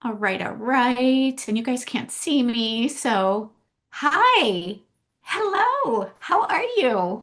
All right, all right. And you guys can't see me, so hi. Hello. How are you?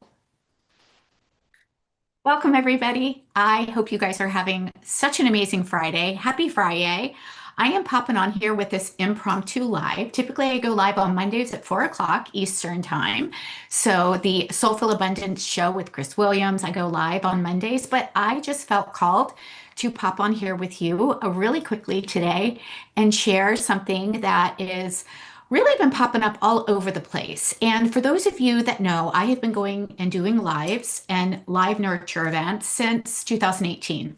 Welcome, everybody. I hope you guys are having such an amazing Friday. Happy Friday. I am popping on here with this impromptu live. Typically, I go live on Mondays at 4 o'clock Eastern Time. So, the Soulful Abundance show with Chris Williams, I go live on Mondays, but I just felt called to pop on here with you really quickly today and share something that is really been popping up all over the place. And for those of you that know, I have been going and doing lives and live nurture events since 2018.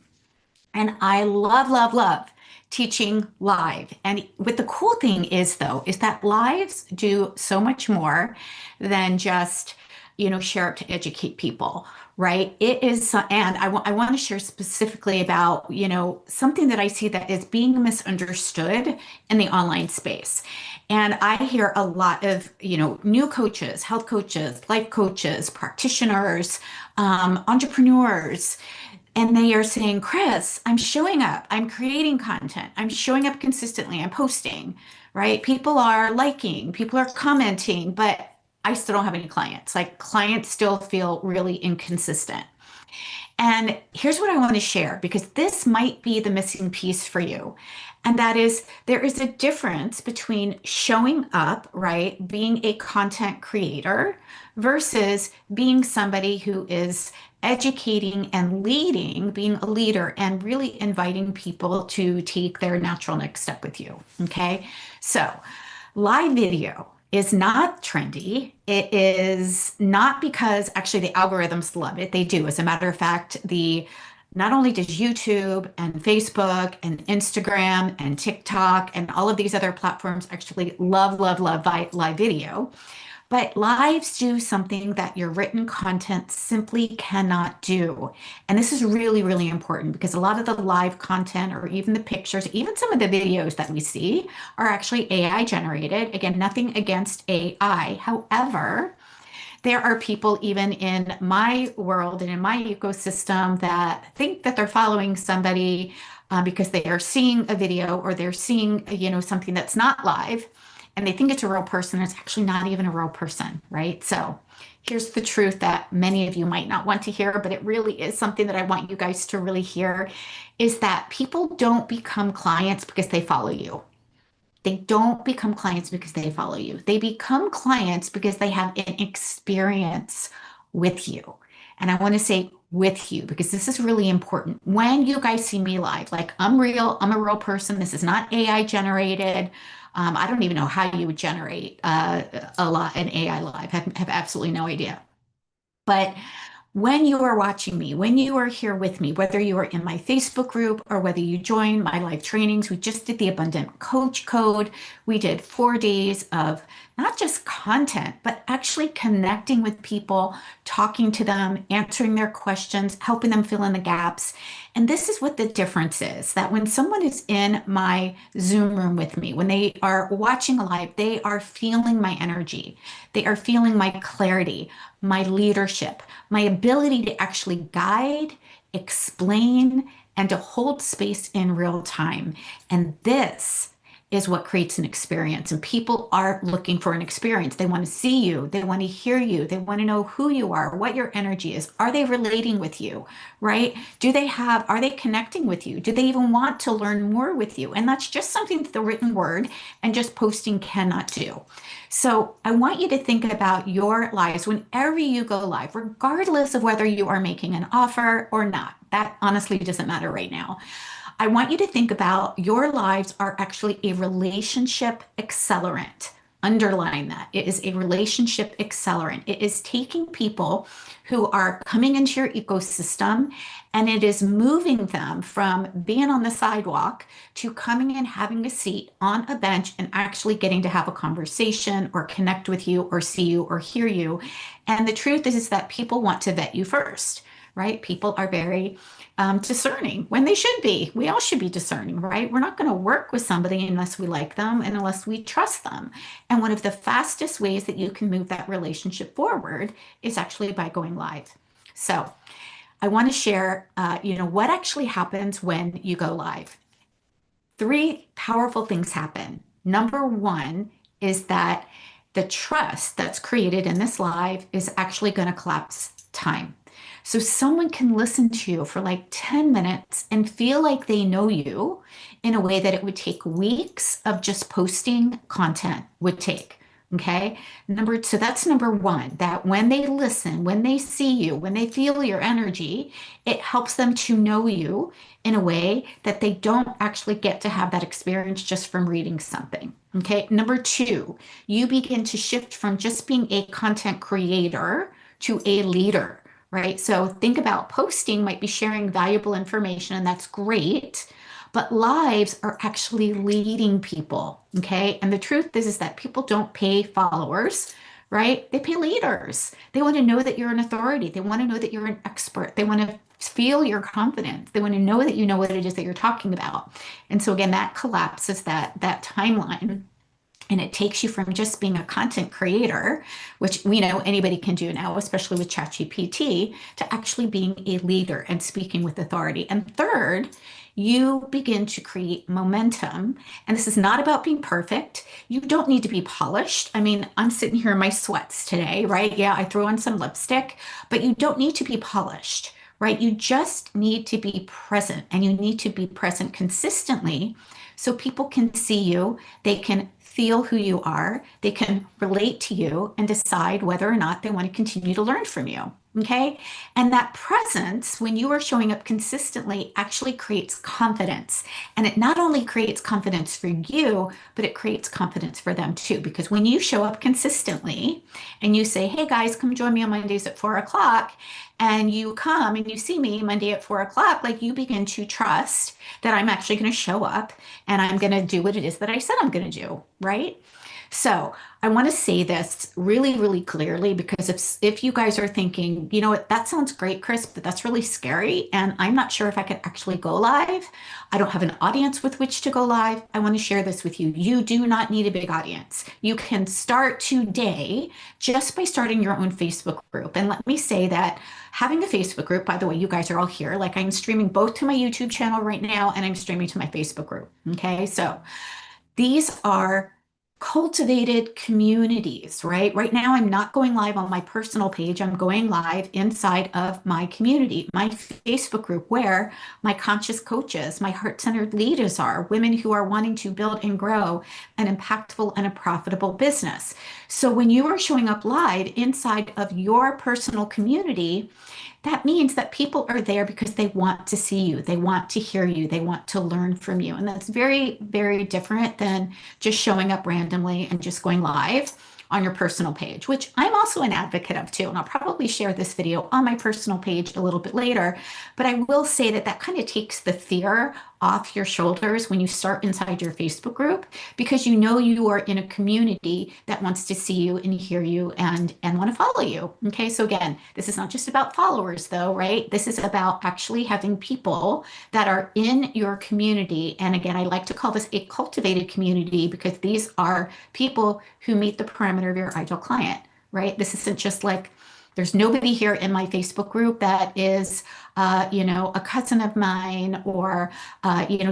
And I love, love, love teaching live. And what the cool thing is, though, is that lives do so much more than just, share up to educate people, right? It is, and I want to share specifically about, something that I see that is being misunderstood in the online space. And I hear a lot of, new coaches, health coaches, life coaches, practitioners, entrepreneurs, and they are saying, Chris, I'm showing up, I'm creating content, I'm showing up consistently, I'm posting, right? People are liking, people are commenting, but I still don't have any clients. Like clients still feel really inconsistent. And here's what I want to share because this might be the missing piece for you. And that is there is a difference between showing up, right? Being a content creator versus being somebody who is educating and leading, being a leader and really inviting people to take their natural next step with you. Okay. So, live video is not trendy. It is not because actually the algorithms love it. They do. As a matter of fact, the not only does YouTube and Facebook and Instagram and TikTok and all of these other platforms actually love, love, love live video, but lives do something that your written content simply cannot do. And this is really, really important because a lot of the live content or even the pictures, even some of the videos that we see are actually AI generated. Again, nothing against AI. However, there are people even in my world and in my ecosystem that think that they're following somebody because they are seeing a video or they're seeing, something that's not live and they think it's a real person. It's actually not even a real person, right? So here's the truth that many of you might not want to hear, but it really is something that I want you guys to really hear is that people don't become clients because they follow you. They don't become clients because they follow you. They become clients because they have an experience with you. And I want to say with you because this is really important. When you guys see me live, like I'm real, I'm a real person. This is not AI generated. I don't even know how you would generate an AI live. Have absolutely no idea. But when you are watching me, when you are here with me, whether you are in my Facebook group or whether you join my live trainings, we just did the Abundant Coach Code. We did 4 days of not just content, but actually connecting with people, talking to them, answering their questions, helping them fill in the gaps. And this is what the difference is that when someone is in my Zoom room with me, when they are watching live, they are feeling my energy, they are feeling my clarity, my leadership, my ability to actually guide, explain, and to hold space in real time. And this is what creates an experience. And people are looking for an experience. They want to see you, they want to hear you, they want to know who you are, what your energy is. Are they relating with you, right? Are they connecting with you? Do they even want to learn more with you? And that's just something that the written word and just posting cannot do. So I want you to think about your lives whenever you go live, regardless of whether you are making an offer or not. That honestly doesn't matter right now. I want you to think about your lives are actually a relationship accelerant. Underline that. It is a relationship accelerant. It is taking people who are coming into your ecosystem and it is moving them from being on the sidewalk to coming and having a seat on a bench and actually getting to have a conversation or connect with you or see you or hear you. And the truth is that people want to vet you first, right? People are very discerning when they should be. We all should be discerning, right? We're not going to work with somebody unless we like them and unless we trust them. And one of the fastest ways that you can move that relationship forward is actually by going live. So I want to share, what actually happens when you go live. three powerful things happen. Number one is that the trust that's created in this live is actually going to collapse time. So someone can listen to you for like 10 minutes and feel like they know you in a way that it would take weeks of just posting content would take. Okay. So that's number one, that when they listen, when they see you, when they feel your energy, it helps them to know you in a way that they don't actually get to have that experience just from reading something. Okay. Number two, you begin to shift from just being a content creator to a leader, right? So think about posting might be sharing valuable information, and that's great. But lives are actually leading people, okay? And the truth is that people don't pay followers, right? They pay leaders. They want to know that you're an authority. They want to know that you're an expert. They want to feel your confidence. They want to know that you know what it is that you're talking about. And so again, that collapses that timeline. And it takes you from just being a content creator, which we know anybody can do now, especially with ChatGPT, to actually being a leader and speaking with authority. And third, you begin to create momentum. And this is not about being perfect. You don't need to be polished. I mean, I'm sitting here in my sweats today, right? Yeah, I threw on some lipstick, but you don't need to be polished, right? You just need to be present, and you need to be present consistently so people can see you. They can feel who you are, they can relate to you and decide whether or not they want to continue to learn from you. Okay. And that presence, when you are showing up consistently, actually creates confidence. And it not only creates confidence for you, but it creates confidence for them too. Because when you show up consistently and you say, hey guys, come join me on Mondays at 4 o'clock, and you come and you see me Monday at 4 o'clock, like you begin to trust that I'm actually going to show up and I'm going to do what it is that I said I'm going to do, right? So I want to say this really, really clearly, because if you guys are thinking, you know what, that sounds great, Chris, but that's really scary, and I'm not sure if I could actually go live. I don't have an audience with which to go live. I want to share this with you. You do not need a big audience. You can start today just by starting your own Facebook group. And let me say that having a Facebook group, by the way, you guys are all here. Like, I'm streaming both to my YouTube channel right now, and I'm streaming to my Facebook group. Okay, so these are cultivated communities, right? Right now, I'm not going live on my personal page. I'm going live inside of my community, my Facebook group, where my conscious coaches, my heart-centered leaders are, women who are wanting to build and grow an impactful and a profitable business. So when you are showing up live inside of your personal community, that means that people are there because they want to see you, they want to hear you, they want to learn from you. And that's very, very different than just showing up randomly and just going live on your personal page, which I'm also an advocate of too. And I'll probably share this video on my personal page a little bit later. But I will say that that kind of takes the fear off your shoulders when you start inside your Facebook group, because you know you are in a community that wants to see you and hear you and want to follow you. Okay, so again, this is not just about followers though, right? This is about actually having people that are in your community. And again, I like to call this a cultivated community, because these are people who meet the parameter of your ideal client, right? This isn't just like, there's nobody here in my Facebook group that is, a cousin of mine, or,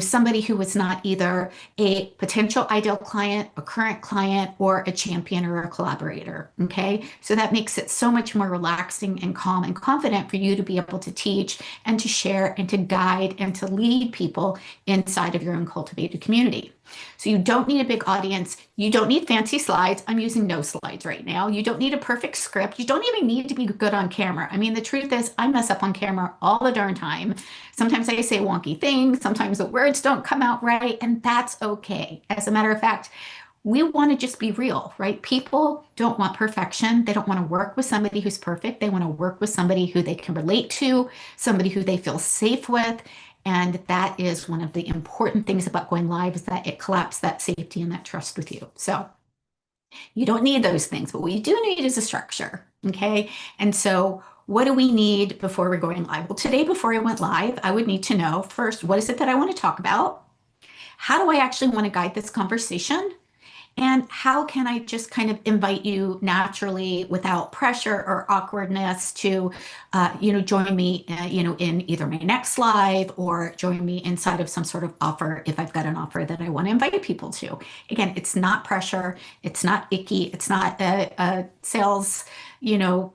somebody who is not either a potential ideal client, a current client, or a champion or a collaborator. Okay. So that makes it so much more relaxing and calm and confident for you to be able to teach and to share and to guide and to lead people inside of your own cultivated community. So you don't need a big audience. You don't need fancy slides. I'm using no slides right now. You don't need a perfect script. You don't even need to be good on camera. I mean, the truth is I mess up on camera all the darn time. Sometimes I say wonky things. Sometimes the words don't come out right, and that's okay. As a matter of fact, we want to just be real, right? People don't want perfection. They don't want to work with somebody who's perfect. They want to work with somebody who they can relate to, somebody who they feel safe with. And that is one of the important things about going live, is that it collapses that safety and that trust with you. So you don't need those things, but what you do need is a structure. Okay. And so what do we need before we're going live? Well, today, before I went live, I would need to know first, what is it that I want to talk about? How do I actually want to guide this conversation? And how can I just kind of invite you naturally without pressure or awkwardness to, join me, in either my next live or join me inside of some sort of offer if I've got an offer that I want to invite people to. Again, it's not pressure. It's not icky. It's not a sales,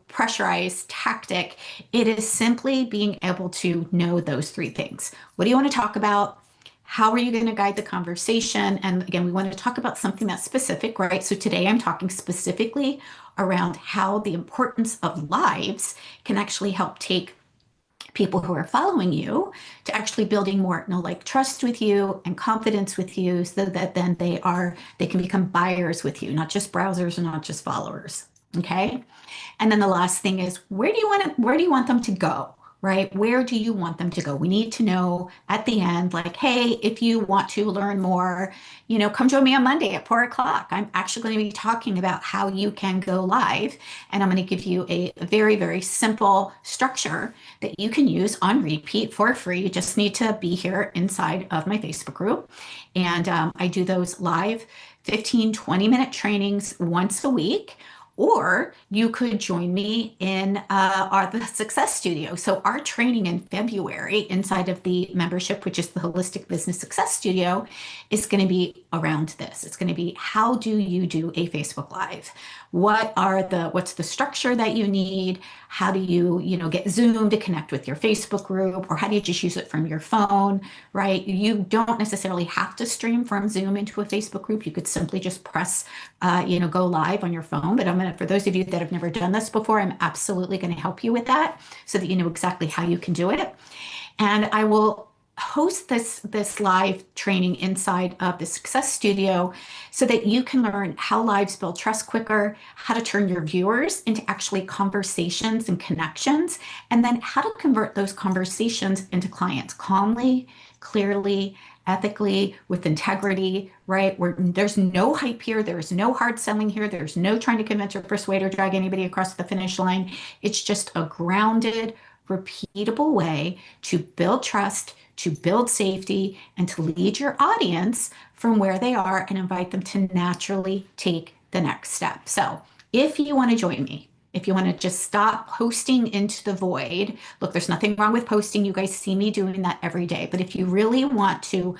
pressurized tactic. It is simply being able to know those three things. What do you want to talk about? How are you going to guide the conversation? And again, we want to talk about something that's specific, right? So today I'm talking specifically around how the importance of lives can actually help take people who are following you to actually building more like trust with you and confidence with you so that then they can become buyers with you, not just browsers and not just followers. Okay. And then the last thing is where do you want them to go? Right? Where do you want them to go? We need to know at the end, like, hey, if you want to learn more, come join me on Monday at 4 o'clock. I'm actually going to be talking about how you can go live. And I'm going to give you a very, very simple structure that you can use on repeat for free. You just need to be here inside of my Facebook group. And I do those live 15, 20-minute trainings once a week. Or you could join me in the Success Studio. So our training in February inside of the membership, which is the Holistic Business Success Studio, is going to be around this. It's going to be how do you do a Facebook Live? What's the structure that you need? How do you, get Zoom to connect with your Facebook group, or how do you just use it from your phone, right? You don't necessarily have to stream from Zoom into a Facebook group. You could simply just press, go live on your phone. But for those of you that have never done this before, I'm absolutely going to help you with that so that you know exactly how you can do it. And I will host this live training inside of the Success Studio so that you can learn how lives build trust quicker, how to turn your viewers into actually conversations and connections, and then how to convert those conversations into clients calmly, clearly, ethically, with integrity, right? Where there's no hype here, there's no hard selling here, there's no trying to convince or persuade or drag anybody across the finish line. It's just a grounded, repeatable way to build trust, to build safety, and to lead your audience from where they are and invite them to naturally take the next step. So if you want to join me, if you want to just stop posting into the void, look, there's nothing wrong with posting. You guys see me doing that every day. But if you really want to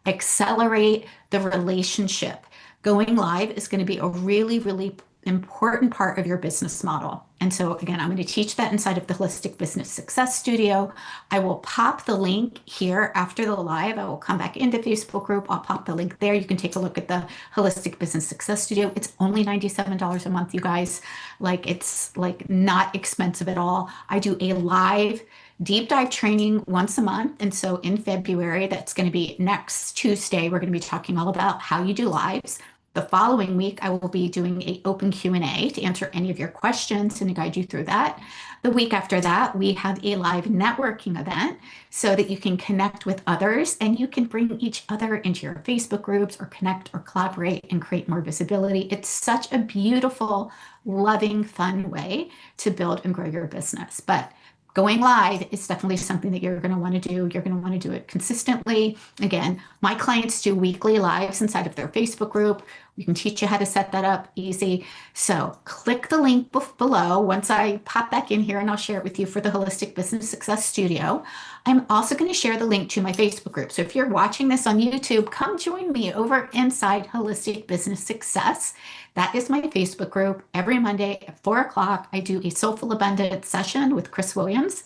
accelerate the relationship, going live is going to be a really, really important part of your business model. And so again, I'm going to teach that inside of the Holistic Business Success Studio. I will pop the link here after the live. I will come back into Facebook group. I'll pop the link there. You can take a look at the Holistic Business Success Studio. It's only $97 a month, you guys. It's not expensive at all. I do a live deep dive training once a month. And so in February, that's going to be next Tuesday, we're going to be talking all about how you do lives. The following week, I will be doing an open Q&A to answer any of your questions and to guide you through that. The week after that, we have a live networking event so that you can connect with others and you can bring each other into your Facebook groups or connect or collaborate and create more visibility. It's such a beautiful, loving, fun way to build and grow your business. But going live is definitely something that you're going to want to do. You're going to want to do it consistently. Again, my clients do weekly lives inside of their Facebook group. We can teach you how to set that up easy. So click the link below once I pop back in here, and I'll share it with you for the Holistic Business Success Studio. I'm also going to share the link to my Facebook group. So if you're watching this on YouTube, come join me over inside Holistic Business Success. That is my Facebook group. Every Monday at 4 o'clock, I do a Soulful Abundance session with Chris Williams.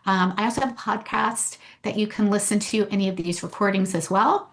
I also have a podcast that you can listen to any of these recordings as well.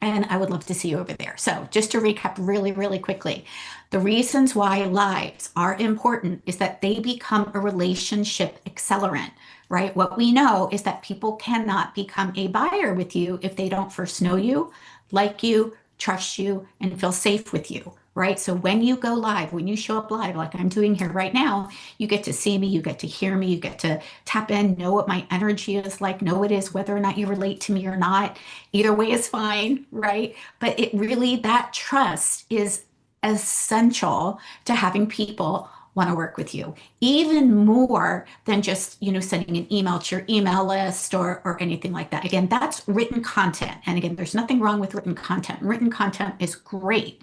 And I would love to see you over there. So just to recap really, really quickly, the reasons why lives are important is that they become a relationship accelerant, right? What we know is that people cannot become a buyer with you if they don't first know you, like you, trust you, and feel safe with you, right? So when you go live, when you show up live, like I'm doing here right now, you get to see me, you get to hear me, you get to tap in, know what my energy is like, know it is whether or not you relate to me or not. Either way is fine, right? But it really, that trust is essential to having people want to work with you, even more than just, sending an email to your email list or anything like that. Again, that's written content. And again, there's nothing wrong with written content. Written content is great,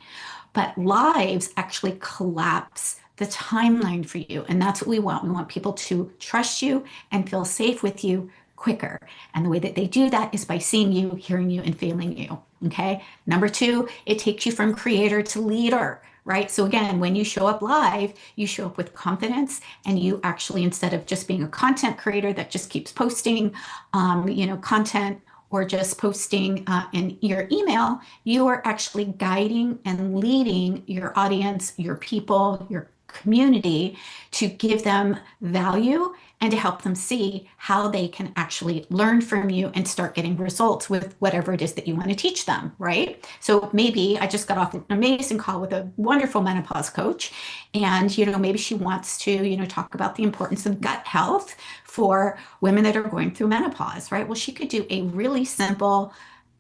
but lives actually collapse the timeline for you. And that's what we want. We want people to trust you and feel safe with you quicker. And the way that they do that is by seeing you, hearing you, and feeling you. Okay. Number two, it takes you from creator to leader, right? So again, when you show up live, you show up with confidence, and you actually, instead of just being a content creator that just keeps posting, content, or just posting in your email, you are actually guiding and leading your audience, your people, your community, to give them value and to help them see how they can actually learn from you and start getting results with whatever it is that you want to teach them, right? So maybe I just got off an amazing call with a wonderful menopause coach, and maybe she wants to talk about the importance of gut health for women that are going through menopause, right? Well, she could do a really simple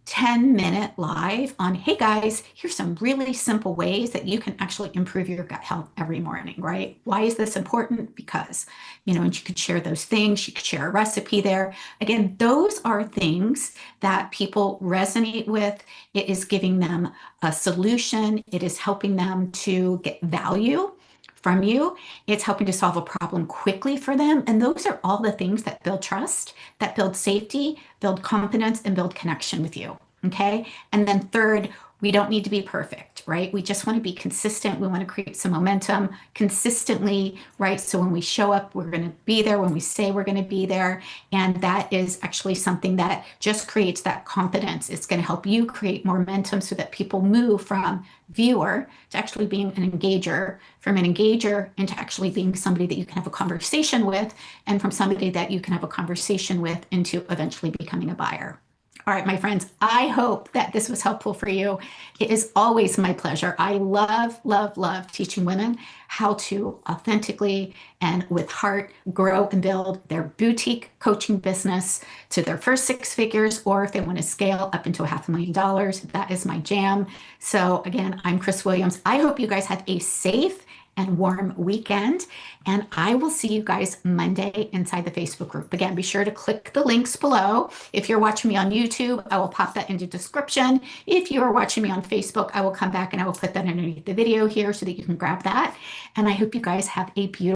10-minute live on, hey guys, here's some really simple ways that you can actually improve your gut health every morning, right? Why is this important? Because, and she could share those things. She could share a recipe there. Again, those are things that people resonate with. It is giving them a solution. It is helping them to get value from you. It's helping to solve a problem quickly for them. And those are all the things that build trust, that build safety, build confidence, and build connection with you. Okay. And then third, we don't need to be perfect, right? We just want to be consistent. We want to create some momentum consistently, right? So when we show up, we're going to be there when we say we're going to be there. And that is actually something that just creates that confidence. It's going to help you create more momentum so that people move from viewer to actually being an engager, from an engager into actually being somebody that you can have a conversation with, and from somebody that you can have a conversation with into eventually becoming a buyer. All right, my friends, I hope that this was helpful for you. It is always my pleasure. I love, love, love teaching women how to authentically and with heart grow and build their boutique coaching business to their first six figures, or if they want to scale up into $500,000, that is my jam. So again, I'm Chris Williams. I hope you guys have a safe and warm weekend. And I will see you guys Monday inside the Facebook group. Again, be sure to click the links below. If you're watching me on YouTube, I will pop that into description. If you are watching me on Facebook, I will come back and I will put that underneath the video here so that you can grab that. And I hope you guys have a beautiful